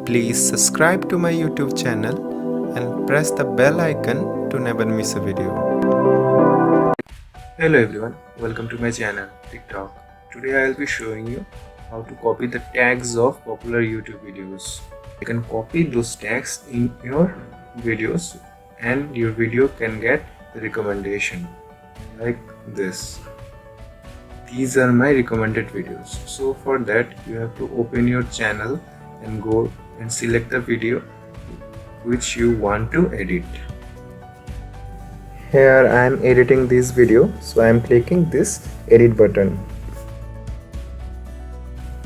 Please subscribe to my YouTube channel and press the bell icon to never miss a video. Hello everyone, welcome to my channel TikTok. Today I will be showing you how to copy the tags of popular YouTube videos. You can copy those tags in your videos and your video can get the recommendation like this. These are my recommended videos. So for that you have to open your channel and go and select the video which you want to edit. Here I am editing this video, so I am clicking this edit button.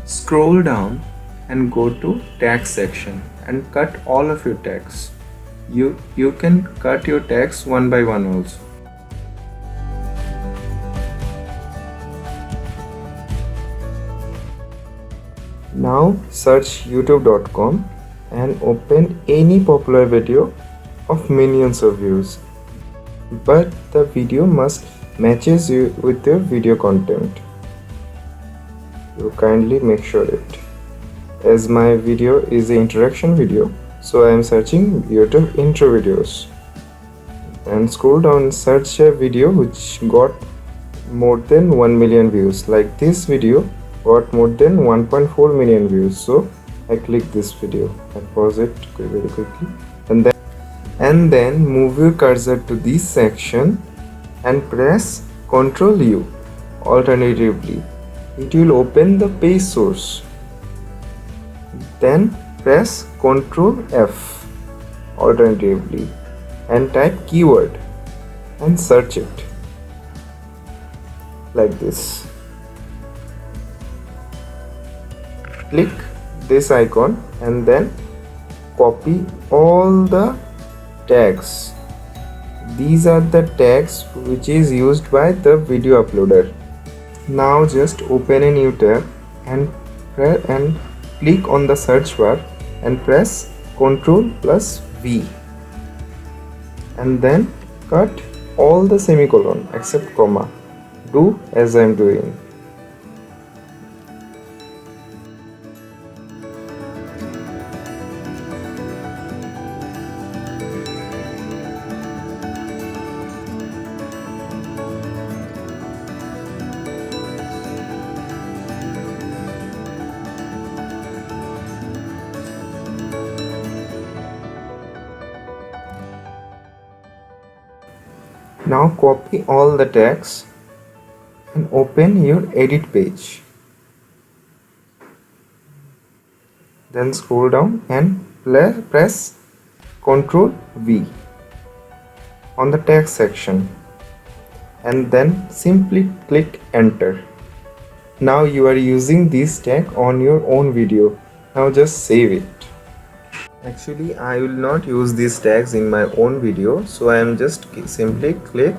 Scroll down and go to tag section and cut all of your tags. You can cut your tags one by one also. Now search youtube.com and open any popular video of millions of views. But the video must matches you with your video content. You kindly make sure it. As my video is an introduction video, so I am searching YouTube intro videos. And scroll down and search a video which got more than 1 million views. Like this video got more than 1.4 million views, so I click this video. I pause it very quickly and then move your cursor to this section and press Ctrl U. Alternatively, it will open the page source. Then press Ctrl F alternatively and type keyword and search it like this. Click this icon and then copy all the tags. These are the tags which is used by the video uploader. Now just open a new tab and click on the search bar and press Ctrl plus V and then cut all the semicolon except comma. Do as I am doing. Now copy all the tags and open your edit page. Then scroll down and press Ctrl V on the tag section and then simply click enter. Now you are using this tag on your own video. Now just save it. Actually, I will not use these tags in my own video, so I am just simply click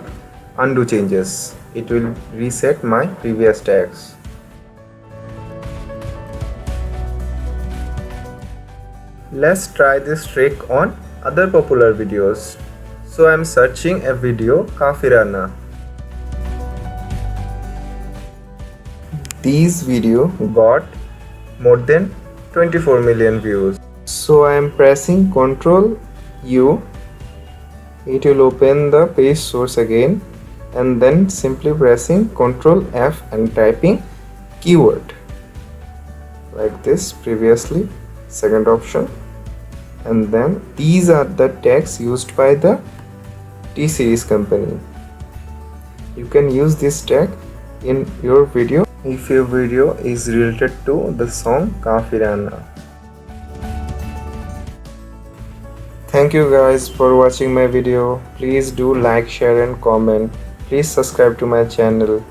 undo changes. It will reset my previous tags. Let's try this trick on other popular videos. So I am searching a video Kafirana. This video got more than 24 million views. So I am pressing Ctrl U. It will open the page source again and then simply pressing Ctrl F and typing keyword like this previously, second option, and then these are the tags used by the T-Series company. You can use this tag in your video if your video is related to the song Kafirana. Thank you guys for watching my video. Please do like, share and comment. Please subscribe to my channel.